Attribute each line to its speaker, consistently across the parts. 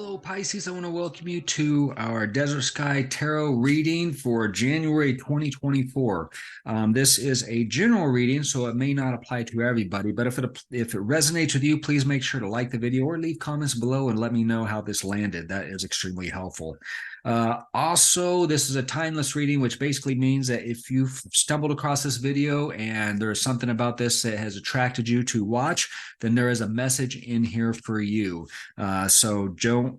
Speaker 1: Hello, Pisces. I want to welcome you to our Desert Sky Tarot reading for January 2024. This is a general reading, so it may not apply to everybody, but if it resonates with you, please make sure to like the video or leave comments below and let me know how this landed. That is extremely helpful. Also, this is a timeless reading, which basically means that if you've stumbled across this video and there's something about this that has attracted you to watch, then there is a message in here for you. So don't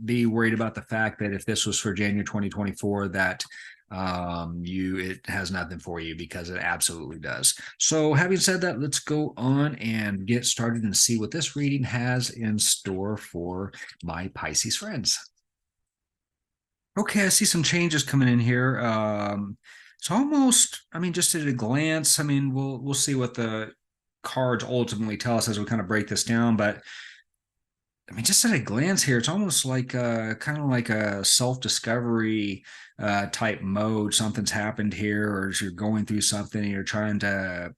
Speaker 1: be worried about the fact that if this was for January 2024 that it has nothing for you, because it absolutely does. So having said that, let's go on and get started and see what this reading has in store for my Pisces friends. Okay, I see some changes coming in here. It's almost, just at a glance, we'll see what the cards ultimately tell us as we kind of break this down, but just at a glance here, it's almost like kind of like a self-discovery type mode. Something's happened here, or as you're going through something and you're trying to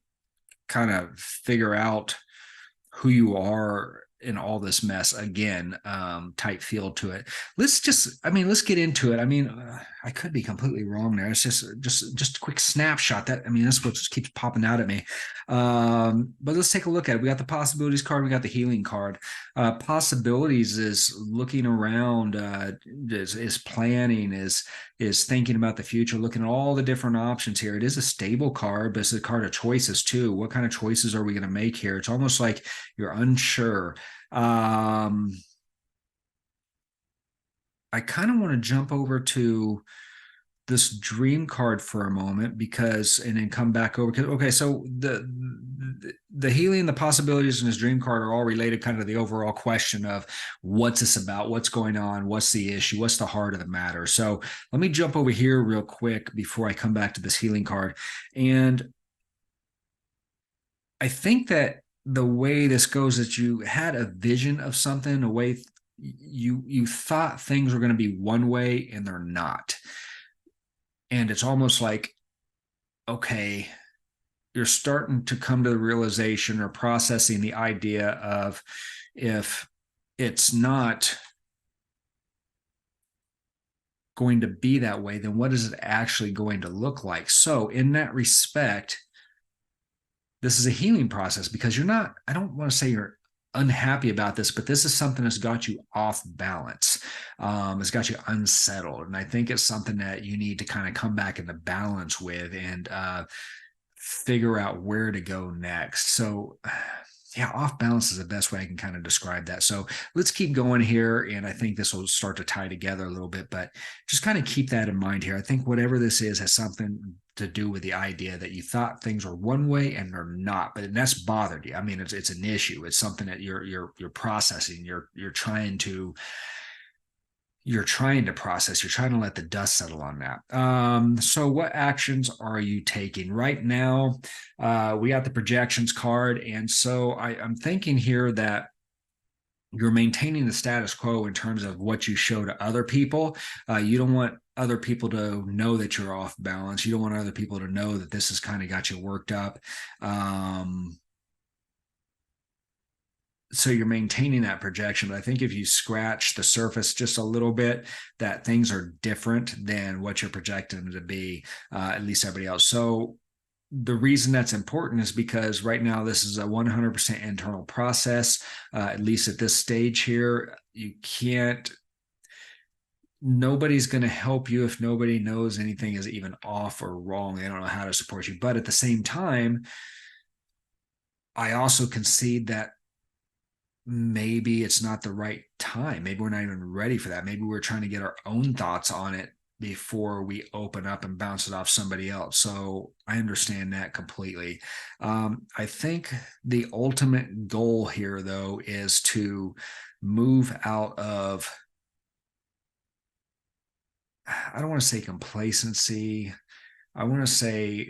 Speaker 1: kind of figure out who you are in all this mess again, type feel to it. Let's get into it. I could be completely wrong there. It's just a quick snapshot. That's what just keeps popping out at me. But let's take a look at it. We got the possibilities card, we got the healing card. Possibilities is looking around, is planning, is thinking about the future, looking at all the different options here. It is a stable card, but it's a card of choices too. What kind of choices are we going to make here? It's almost like you're unsure. I kind of want to jump over to this dream card for a moment and then come back over. Okay, so the healing, the possibilities in this dream card are all related kind of to the overall question of what's this about, what's going on, what's the issue, what's the heart of the matter. So let me jump over here real quick before I come back to this healing card. And I think that the way this goes is you had a vision of something, a way you thought things were going to be one way and they're not. And it's almost like, okay, you're starting to come to the realization or processing the idea of, if it's not going to be that way, then what is it actually going to look like? So in that respect, this is a healing process, because I don't want to say you're unhappy about this, but this is something that's got you off balance. It's got you unsettled. And I think it's something that you need to kind of come back into balance with and figure out where to go next. So yeah, off balance is the best way I can kind of describe that. So let's keep going here. And I think this will start to tie together a little bit, but just kind of keep that in mind here. I think whatever this is has something to do with the idea that you thought things were one way and they're not, but that's bothered you. It's an issue. It's something that you're processing. You're trying to process. You're trying to let the dust settle on that. So what actions are you taking right now? We got the projections card. And so I'm thinking here that you're maintaining the status quo in terms of what you show to other people. You don't want other people to know that you're off balance. You don't want other people to know that this has kind of got you worked up. So you're maintaining that projection, but I think if you scratch the surface just a little bit, that things are different than what you're projecting them to be, at least everybody else. So the reason that's important is because right now this is a 100% internal process, at least at this stage here. Nobody's going to help you if nobody knows anything is even off or wrong. They don't know how to support you. But at the same time, I also concede that maybe it's not the right time. Maybe we're not even ready for that. Maybe we're trying to get our own thoughts on it before we open up and bounce it off somebody else. So I understand that completely. I think the ultimate goal here, though, is to move out of, I don't want to say complacency. I want to say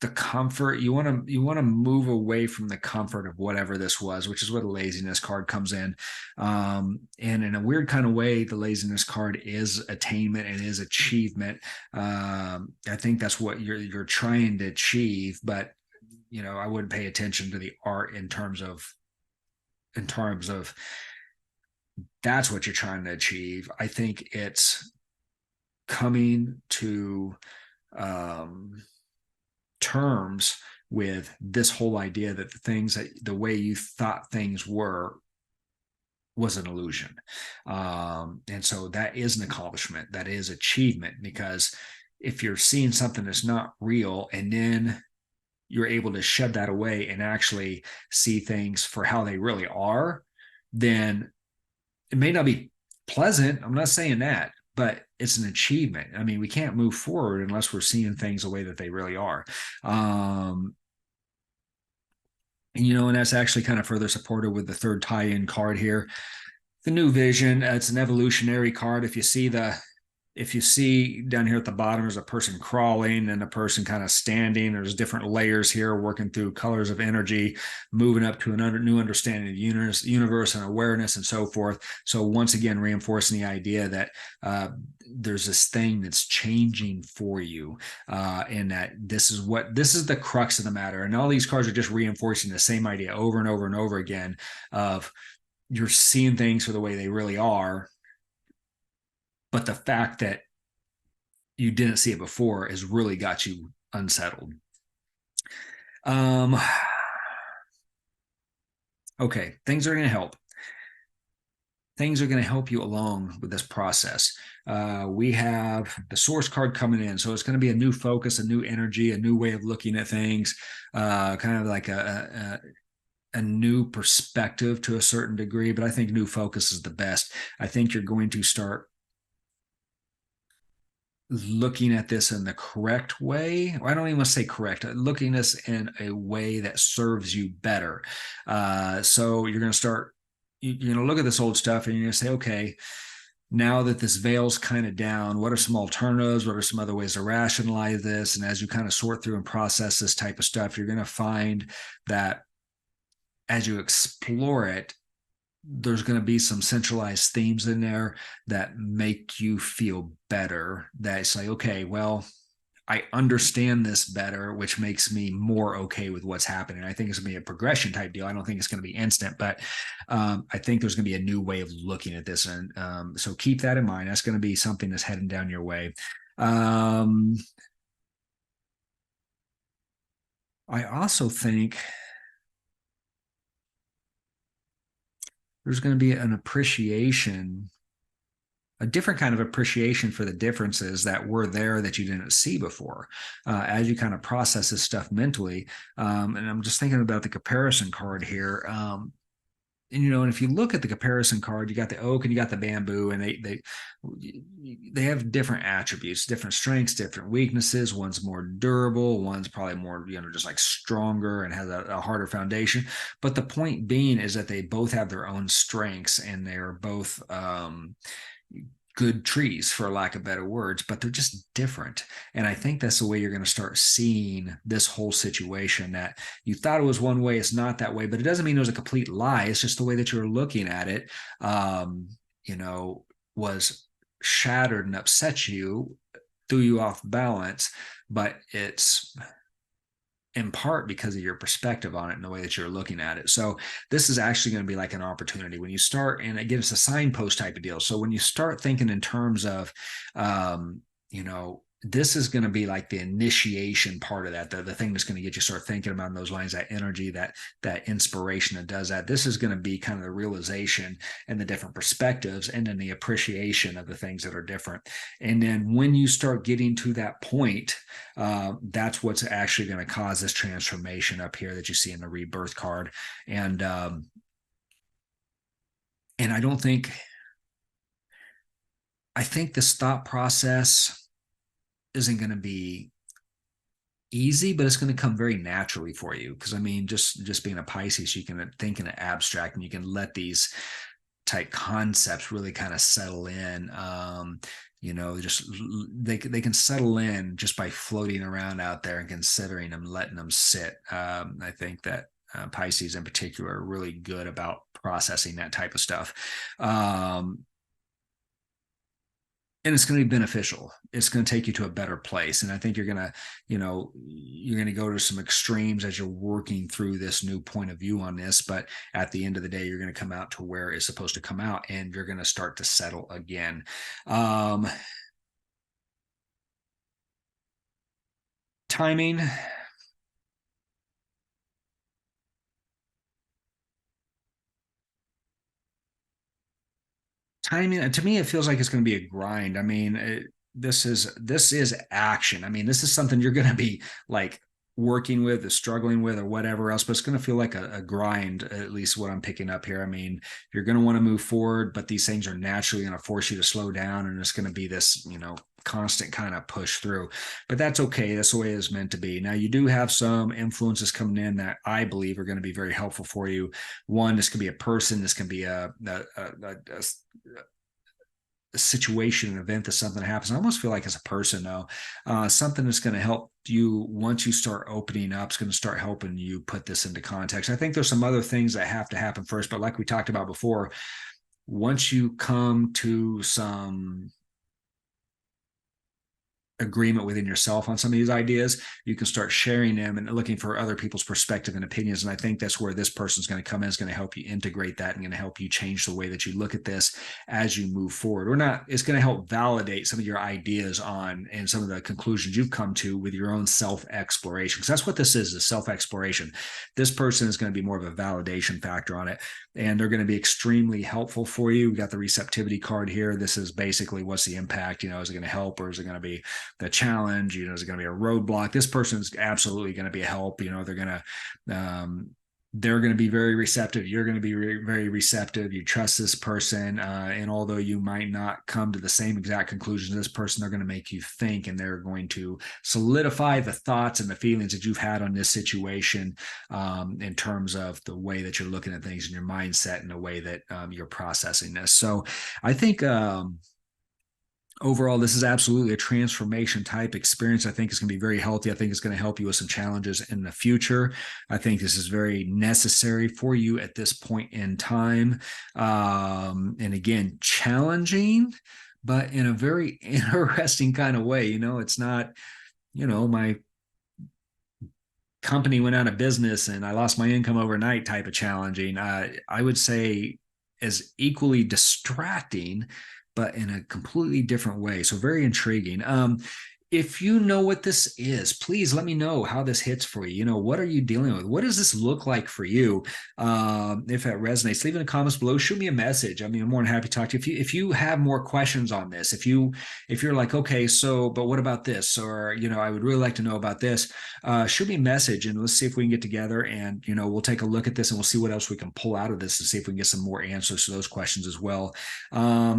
Speaker 1: the comfort. You want to move away from the comfort of whatever this was, which is what a laziness card comes in. And in a weird kind of way, the laziness card is attainment and is achievement. I think that's what you're trying to achieve, but I wouldn't pay attention to the art in terms of in terms of that's what you're trying to achieve. I think it's coming to terms with this whole idea that the way you thought things were was an illusion. And so that is an accomplishment, that is achievement, because if you're seeing something that's not real and then you're able to shed that away and actually see things for how they really are, then it may not be pleasant. I'm not saying that, but it's an achievement. I mean, we can't move forward unless we're seeing things the way that they really are. And that's actually kind of further supported with the third tie-in card here. The new vision, it's an evolutionary card. If you see down here at the bottom, there's a person crawling and a person kind of standing. There's different layers here working through colors of energy, moving up to a new understanding of the universe and awareness and so forth. So once again, reinforcing the idea that there's this thing that's changing for you, and that this is the crux of the matter. And all these cards are just reinforcing the same idea over and over and over again of you're seeing things for the way they really are. But the fact that you didn't see it before has really got you unsettled. Okay, things are going to help. Things are going to help you along with this process. We have the source card coming in. So it's going to be a new focus, a new energy, a new way of looking at things, kind of like a new perspective to a certain degree. But I think new focus is the best. I think you're going to start looking at this in the correct way. I don't even want to say correct, looking at this in a way that serves you better. So you're going to start, you're going to look at this old stuff and you're going to say, okay, now that this veil's kind of down, what are some alternatives? What are some other ways to rationalize this? And as you kind of sort through and process this type of stuff, you're going to find that as you explore it, there's going to be some centralized themes in there that make you feel better. That it's like, okay, well, I understand this better, which makes me more okay with what's happening. I think it's going to be a progression type deal. I don't think it's going to be instant, but I think there's going to be a new way of looking at this. And so keep that in mind. That's going to be something that's heading down your way. I also think there's going to be an appreciation, a different kind of appreciation for the differences that were there that you didn't see before, as you kind of process this stuff mentally. And I'm just thinking about the comparison card here. And if you look at the comparison card, you got the oak and you got the bamboo, and they have different attributes, different strengths, different weaknesses. One's more durable, one's probably more, just like stronger and has a harder foundation. But the point being is that they both have their own strengths, and they're both good trees, for lack of better words, but they're just different. And I think that's the way you're going to start seeing this whole situation, that you thought it was one way, it's not that way, but it doesn't mean it was a complete lie. It's just the way that you're looking at it, was shattered and upset you, threw you off balance, but it's in part because of your perspective on it and the way that you're looking at it. So this is actually going to be like an opportunity when you start, and again, it's a signpost type of deal. So when you start thinking in terms of, this is going to be like the initiation part of that, the thing that's going to get you start thinking about those lines, that energy, that inspiration that does that. This is going to be kind of the realization and the different perspectives, and then the appreciation of the things that are different. And then when you start getting to that point, that's what's actually going to cause this transformation up here that you see in the rebirth card. And I think this thought process isn't going to be easy, but it's going to come very naturally for you. Because I mean, just being a Pisces, you can think in an abstract, and you can let these type concepts really kind of settle in. Just they can settle in just by floating around out there and considering them, letting them sit. I think that Pisces in particular are really good about processing that type of stuff. and it's going to be beneficial. It's going to take you to a better place. And I think you're going to, you're going to go to some extremes as you're working through this new point of view on this. But at the end of the day, you're going to come out to where it's supposed to come out, and you're going to start to settle again. Timing. Timing, to me, it feels like it's going to be a grind. I mean, this is action. I mean, this is something you're going to be like working with, or struggling with, or whatever else. But it's going to feel like a grind, at least what I'm picking up here. I mean, you're going to want to move forward, but these things are naturally going to force you to slow down, and it's going to be this, constant kind of push through. But that's okay. That's the way it's meant to be. Now, you do have some influences coming in that I believe are going to be very helpful for you. One, this could be a person. This can be a situation, an event, that something happens. I almost feel like it's a person, though. Something that's going to help you once you start opening up. It's going to start helping you put this into context. I think there's some other things that have to happen first, but like we talked about before, once you come to some agreement within yourself on some of these ideas, you can start sharing them and looking for other people's perspective and opinions. And I think that's where this person's going to come in, is going to help you integrate that, and going to help you change the way that you look at this as you move forward. Or not, it's going to help validate some of your ideas on and some of the conclusions you've come to with your own self-exploration. Because that's what this is self-exploration. This person is going to be more of a validation factor on it, and they're going to be extremely helpful for you. We got the receptivity card here. This is basically, what's the impact? Is it going to help, or is it going to be the challenge? Is it going to be a roadblock? This person's absolutely going to be a help. They're going to be very receptive. You're going to be very receptive. You trust this person. And although you might not come to the same exact conclusions as this person, they're going to make you think, and they're going to solidify the thoughts and the feelings that you've had on this situation, in terms of the way that you're looking at things and your mindset, and the way that you're processing this. So I think, overall, this is absolutely a transformation type experience. I think it's going to be very healthy. I think it's going to help you with some challenges in the future. I think this is very necessary for you at this point in time. And again, challenging, but in a very interesting kind of way. It's not, my company went out of business and I lost my income overnight type of challenging. I would say as equally distracting, but in a completely different way. So very intriguing. If you know what this is, please let me know how this hits for you. What are you dealing with? What does this look like for you? If it resonates, leave in the comments below. Shoot me a message. I mean, I'm more than happy to talk to you. If you have more questions on this, if you're like, okay, so, but what about this? Or, I would really like to know about this. Shoot me a message, and let's see if we can get together, and, we'll take a look at this, and we'll see what else we can pull out of this, and see if we can get some more answers to those questions as well.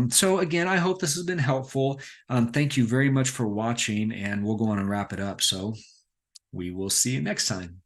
Speaker 1: So again, I hope this has been helpful. Thank you very much for watching, and we'll go on and wrap it up. So we will see you next time.